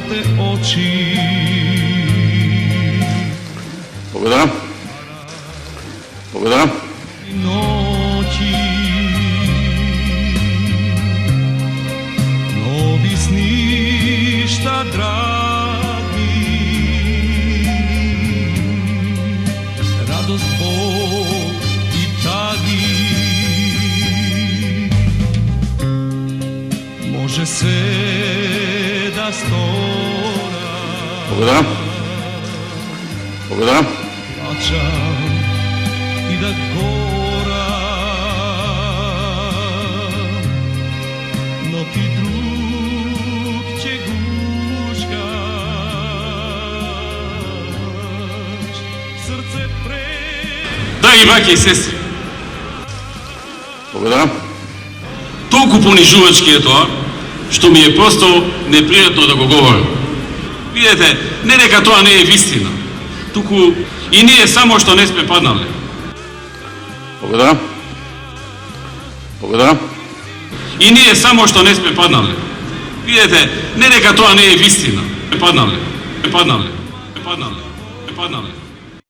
твоите очи. Благодаря. Благодаря. Ночи, нови снища, драги, радост, бол и таги. Може се да стора. Благодаря. Благодаря. Плачам и да гора, но ти друг че гушкаш, сърце Драги браќа и сестри, Благодаря. толку понижувачки е тоа, што ми е просто непријатно да го говорам. Видете, не дека тоа не е вистина, туку и ние само што не сме паднале. Благодаря. Благодаря. И ние само што не сме паднале. Видете, не дека тоа не е вистина. Не паднале. Не паднале. Не паднале. Не паднале.